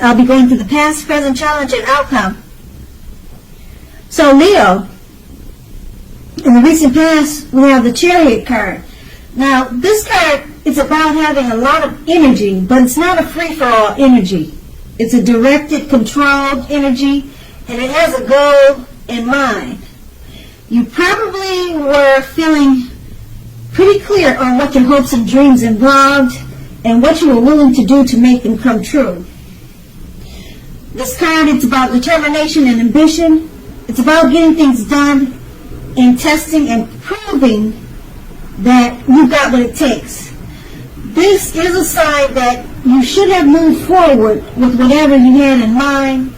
I'll be going through the past, present, challenge, and outcome. So Leo, in the recent past, we have the Chariot card. Now, this card is about having a lot of energy, but it's not a free-for-all energy. It's a directed, controlled energy, and it has a goal in mind. You probably were feeling pretty clear on what your hopes and dreams involved and what you were willing to do to make them come true. This card, it's about determination and ambition. It's about getting things done and testing and proving that you've got what it takes. This is a sign that you should have moved forward with whatever you had in mind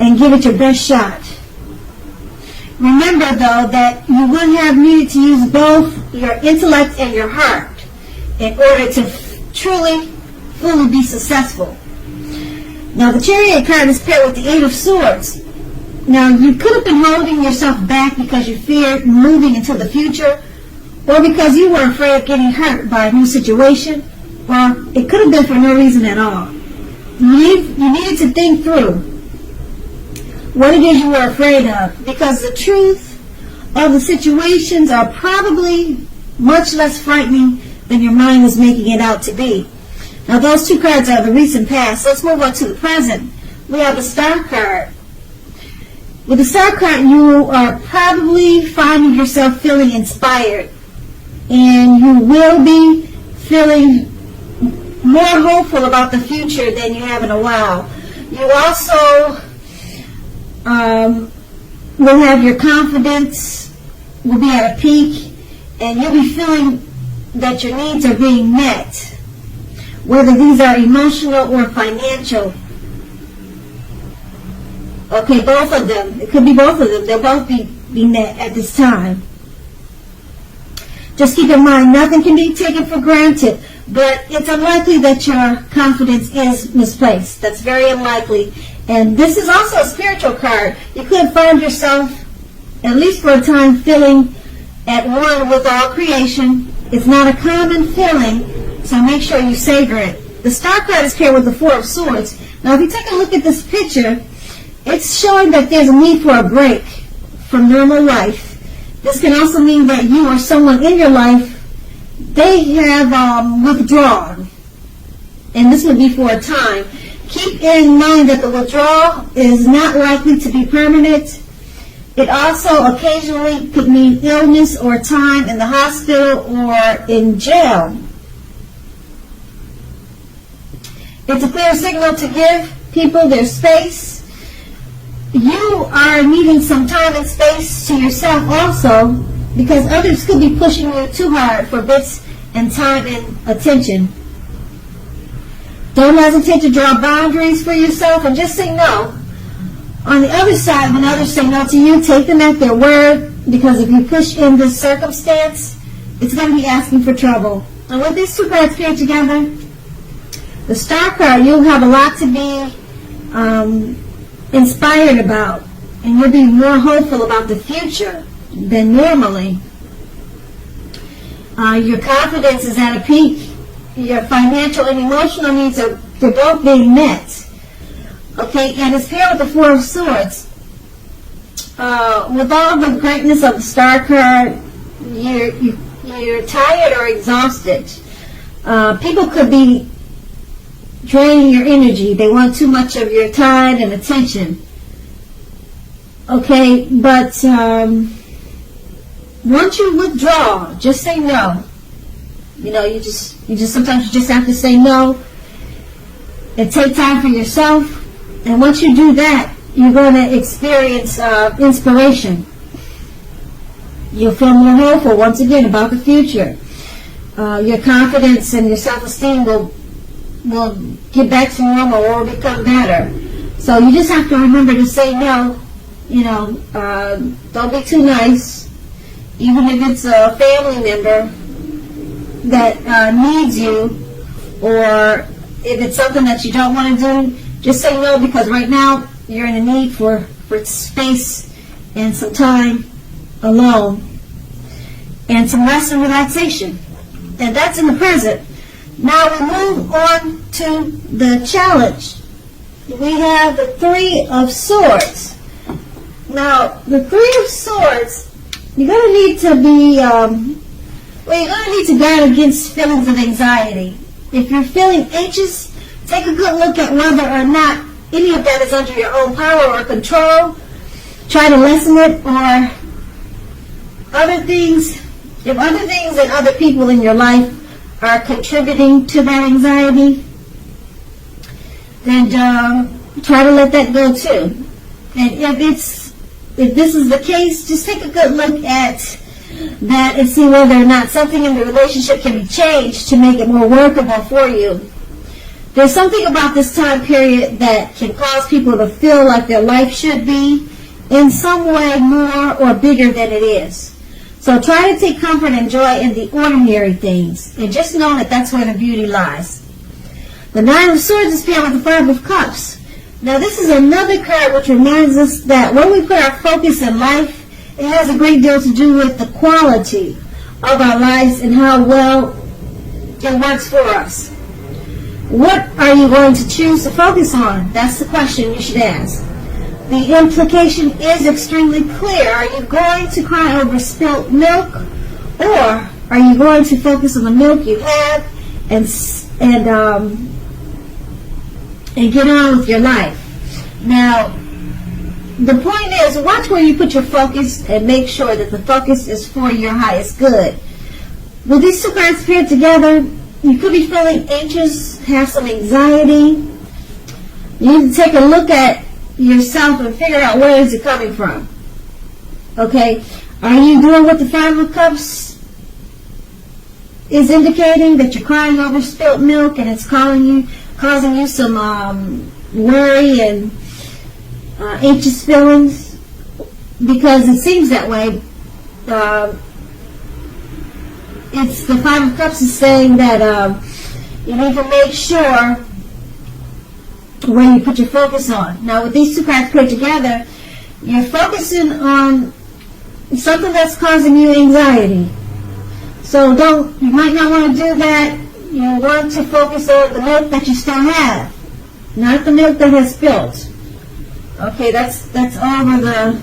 and give it your best shot. Remember, though, that you would have needed to use both your intellect and your heart in order to truly, fully be successful. Now, the Chariot card is paired with the Eight of Swords. Now, you could have been holding yourself back because you feared moving into the future, or because you were afraid of getting hurt by a new situation, or it could have been for no reason at all. You needed to think through what it is you were afraid of, because the truth of the situations are probably much less frightening than your mind was making it out to be. Now, those two cards are the recent past. Let's move on to the present. We have the Star card. With the Star card, you are probably finding yourself feeling inspired, and you will be feeling more hopeful about the future than you have in a while. You also will have your confidence will be at a peak, and you'll be feeling that your needs are being met, whether these are emotional or financial. Okay, both of them. It could be both of them. They'll both be met at this time. Just keep in mind, nothing can be taken for granted, but it's unlikely that your confidence is misplaced. That's very unlikely. And this is also a spiritual card. You could find yourself, at least for a time, feeling at one with all creation. It's not a common feeling, so make sure you savor it. The Star card is paired with the Four of Swords. Now, if you take a look at this picture, it's showing that there's a need for a break from normal life. This can also mean that you or someone in your life, they have withdrawn. And this would be for a time. Keep in mind that the withdrawal is not likely to be permanent. It also occasionally could mean illness or time in the hospital or in jail. It's a clear signal to give people their space. You are needing some time and space to yourself also, because others could be pushing you too hard for bits and time and attention. Don't hesitate to draw boundaries for yourself and just say no. On the other side, when others say no to you, take them at their word, because if you push in this circumstance, it's going to be asking for trouble. And with these two cards paired together, the Star card, you'll have a lot to be inspired about, and you'll be more hopeful about the future than normally. Your confidence is at a peak. Your financial and emotional needs they're both being met. Okay, and it's paired with the Four of Swords. With all the greatness of the Star card, you're tired or exhausted. People could be draining your energy. They want too much of your time and attention. Okay, but once you withdraw, just say no. You know, you just sometimes you just have to say no and take time for yourself. And once you do that, you're going to experience inspiration. You'll feel more hopeful once again about the future. Your confidence and your self-esteem will get back to normal or become better. So you just have to remember to say no. You know, don't be too nice. Even if it's a family member that needs you, or if it's something that you don't want to do, just say no, because right now you're in a need for space and some time alone and some rest and relaxation. And that's in the present. Now we move on to the challenge. we have the Three of Swords. Now, the Three of Swords, you're going to need to be, you're going to need to guard against feelings of anxiety. If you're feeling anxious, take a good look at whether or not any of that is under your own power or control. Try to lessen it, or other things, if other things and other people in your life are contributing to that anxiety, then try to let that go too. And if this is the case, just take a good look at that and see whether or not something in the relationship can be changed to make it more workable for you. There's something about this time period that can cause people to feel like their life should be in some way more or bigger than it is. So try to take comfort and joy in the ordinary things, and just know that that's where the beauty lies. The Nine of Swords is paired with the Five of Cups. Now this is another card which reminds us that when we put our focus in life, it has a great deal to do with the quality of our lives and how well it works for us. What are you going to choose to focus on? That's the question you should ask. The implication is extremely clear. Are you going to cry over spilt milk, or are you going to focus on the milk you have and get on with your life? Now, the point is, watch where you put your focus and make sure that the focus is for your highest good. With these two cards paired together, you could be feeling anxious, have some anxiety. You need to take a look at yourself and figure out where is it coming from. Okay? Are you doing what the Five of Cups is indicating, that you're crying over spilt milk and it's causing you some worry and anxious feelings? Because it seems that way. It's the Five of Cups is saying that you need to make sure where you put your focus on. Now, with these two cards put together, you're focusing on something that's causing you anxiety. So you might not want to do that. You want to focus on the milk that you still have, not the milk that has spilled. Okay, that's under the,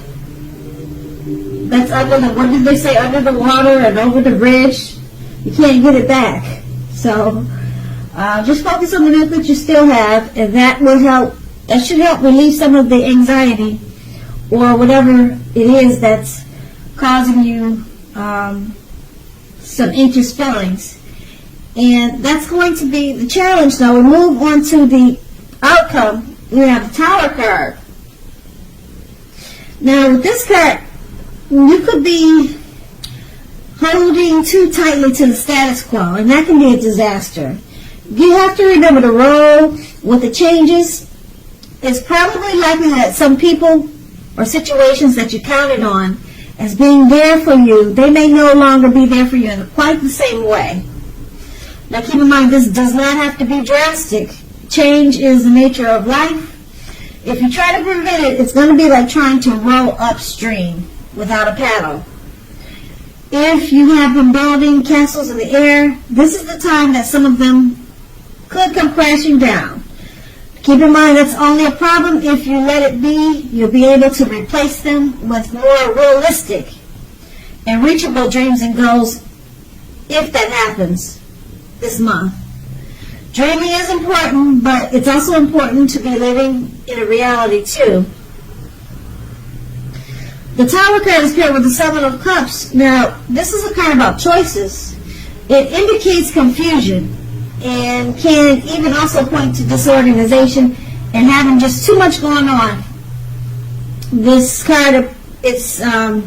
what did they say, under the water and over the bridge. You can't get it back. So just focus on the milk that you still have, and that will help. That should help relieve some of the anxiety or whatever it is that's causing you some anxious feelings. And that's going to be the challenge. Now we move on to the outcome. We have the Tower card. Now with this card, you could be holding too tightly to the status quo, and that can be a disaster. You have to remember to roll with the changes. It's probably likely that some people or situations that you counted on as being there for you, they may no longer be there for you in quite the same way. Now keep in mind, this does not have to be drastic. Change is the nature of life. If you try to prevent it, it's going to be like trying to row upstream without a paddle. If you have been building castles in the air, this is the time that some of them could come crashing down. Keep in mind, that's only a problem if you let it be. You'll be able to replace them with more realistic and reachable dreams and goals if that happens this month. Dreaming is important, but it's also important to be living in a reality too. The Tower card is paired with the Seven of Cups. Now, this is a card about choices. It indicates confusion and can even also point to disorganization and having just too much going on. This card, it's about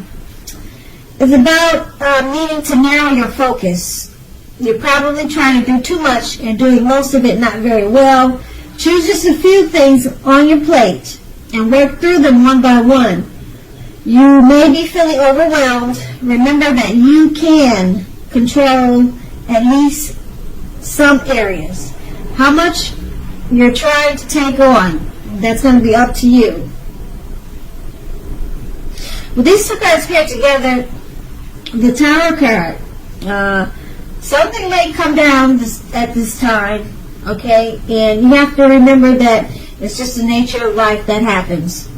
needing to narrow your focus. You're probably trying to do too much and doing most of it not very well. Choose just a few things on your plate and work through them one by one. You may be feeling overwhelmed. Remember that you can control at least some areas. How much you're trying to take on, that's going to be up to you. With these two cards paired together, the Tower card, something may come down at this time, okay? And you have to remember that It's just the nature of life that happens.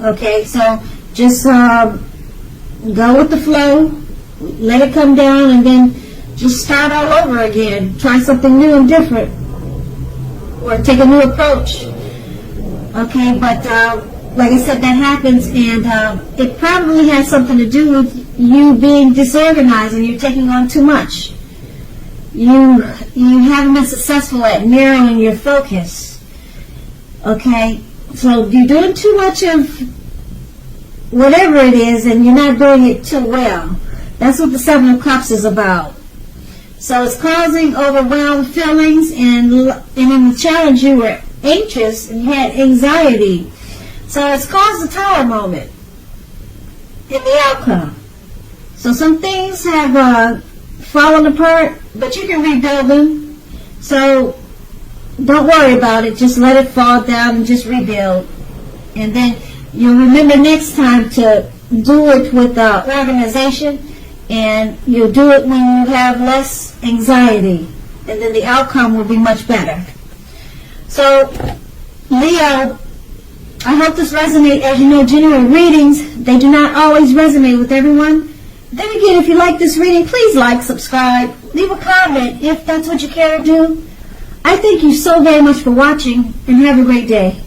Okay, so just go with the flow, let it come down, and then just start all over again. Try something new and different, or take a new approach. Okay, but like I said, that happens, and it probably has something to do with you being disorganized and you taking on too much. You haven't been successful at narrowing your focus. Okay, so you're doing too much of whatever it is, and you're not doing it too well. That's what the Seven of Cups is about. So it's causing overwhelmed feelings, and in the challenge you were anxious and you had anxiety. So it's caused a tower moment in the outcome. So some things have fallen apart, but you can rebuild them. So don't worry about it. Just let it fall down and just rebuild. And then you'll remember next time to do it with organization, and you'll do it when you have less anxiety, and then the outcome will be much better. So, Leo, I hope this resonates. As you know, general readings, they do not always resonate with everyone. Then again, if you like this reading, please like, subscribe, leave a comment if that's what you care to do. I thank you so very much for watching, and have a great day.